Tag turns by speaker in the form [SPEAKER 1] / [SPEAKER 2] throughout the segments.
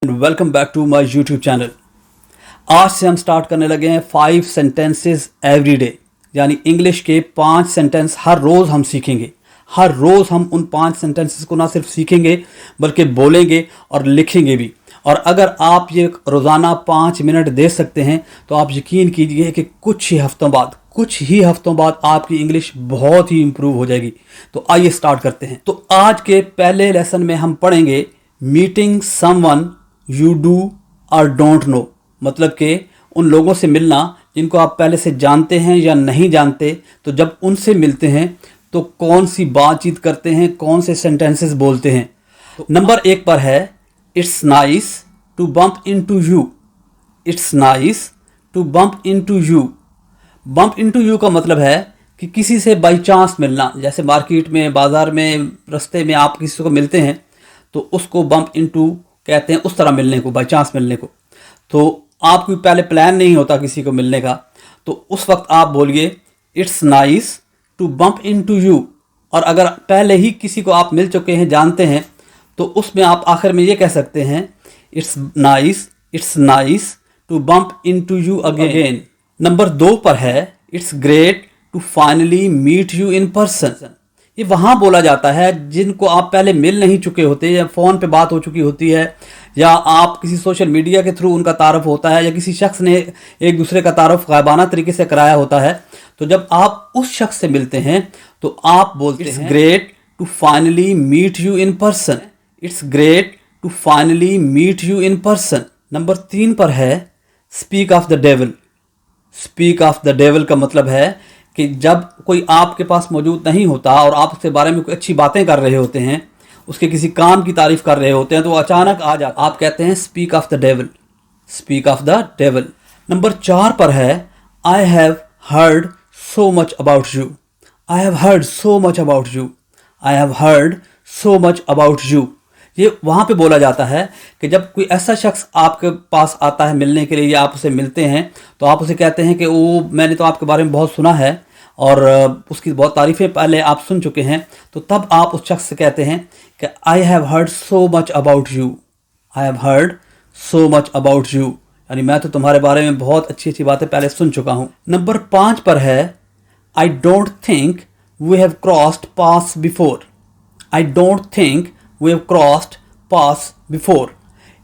[SPEAKER 1] Welcome back to my YouTube channel. आज से हम स्टार्ट करने लगे हैं 5 सेंटेंसेस एवरी डे, यानी इंग्लिश के 5 सेंटेंस हर रोज़ हम सीखेंगे। हर रोज़ हम उन 5 सेंटेंसेस को ना सिर्फ सीखेंगे बल्कि बोलेंगे और लिखेंगे भी। और अगर आप ये रोज़ाना 5 मिनट दे सकते हैं तो आप यकीन कीजिए कि कुछ ही हफ्तों बाद आपकी इंग्लिश बहुत ही इम्प्रूव हो जाएगी। तो आइए स्टार्ट करते हैं। तो आज के पहले लेसन में हम पढ़ेंगे मीटिंग समवन यू डू और डोंट नो, मतलब कि उन लोगों से मिलना जिनको आप पहले से जानते हैं या नहीं जानते। तो जब उनसे मिलते हैं तो कौन सी बातचीत करते हैं, कौन से सेंटेंसेस बोलते हैं। तो नंबर 1 पर है it's nice to bump into you. It's nice to bump into you. Bump into you का मतलब है कि किसी से बाई चांस मिलना, जैसे मार्केट में, बाजार में, रास्ते में आप किसी को मिलते हैं तो उसको बम्प इनटू कहते हैं, उस तरह मिलने को, बाई चांस मिलने को। तो आपको पहले प्लान नहीं होता किसी को मिलने का, तो उस वक्त आप बोलिए it's nice to bump into you. और अगर पहले ही किसी को आप मिल चुके हैं, जानते हैं, तो उसमें आप आखिर में ये कह सकते हैं it's nice to bump into you again. Number 2 पर है it's great to finally meet you in person. ये वहाँ बोला जाता है जिनको आप पहले मिल नहीं चुके होते, या फ़ोन पे बात हो चुकी होती है, या आप किसी सोशल मीडिया के थ्रू उनका तारुफ होता है, या किसी शख्स ने एक दूसरे का तारुफ गायबाना तरीके से कराया होता है। तो जब आप उस शख्स से मिलते हैं तो आप बोलते हैं great to finally meet you in person. It's great to finally meet you in person. Number 3 पर है speak of the devil. Speak of the devil का मतलब है कि जब कोई आपके पास मौजूद नहीं होता और आप उसके बारे में कोई अच्छी बातें कर रहे होते हैं, उसके किसी काम की तारीफ कर रहे होते हैं, तो वो अचानक आ जाता, आप कहते हैं speak of the devil. Speak of the devil. Number 4 पर है I have heard so much about you. I have heard so much about you. I have heard so much about you. ये वहाँ पे बोला जाता है कि जब कोई ऐसा शख्स आपके पास आता है मिलने के लिए, या आप उसे मिलते हैं, तो आप उसे कहते हैं कि वो मैंने तो आपके बारे में बहुत सुना है और उसकी बहुत तारीफ़ें पहले आप सुन चुके हैं। तो तब आप उस शख्स से कहते हैं कि I have heard so much about you. I have heard so much about you, यानी मैं तो तुम्हारे बारे में बहुत अच्छी अच्छी बातें पहले सुन चुका हूँ। नंबर 5 पर है I don't think we have crossed paths before. I don't think we have crossed paths before.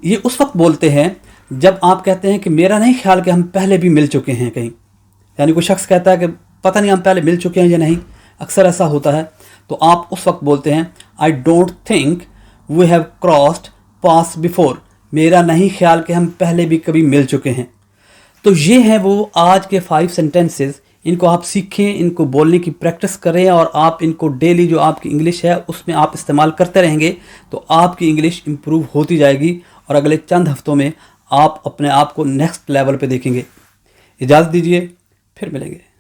[SPEAKER 1] ये उस वक्त बोलते हैं जब आप कहते हैं कि मेरा नहीं ख्याल कि हम पहले भी मिल चुके हैं कहीं। यानी कोई शख्स कहता है कि पता नहीं हम पहले मिल चुके हैं या नहीं, अक्सर ऐसा होता है। तो आप उस वक्त बोलते हैं I don't think we have crossed paths before. मेरा नहीं ख्याल कि हम पहले भी कभी मिल चुके हैं। तो ये हैं वो आज के 5 सेंटेंसेस। इनको आप सीखें, इनको बोलने की प्रैक्टिस करें, और आप इनको डेली जो आपकी इंग्लिश है उसमें आप इस्तेमाल करते रहेंगे तो आपकी इंग्लिश इम्प्रूव होती जाएगी और अगले चंद हफ्तों में आप अपने आप को नेक्स्ट लेवल पे देखेंगे। इजाज़त दीजिए, फिर मिलेंगे।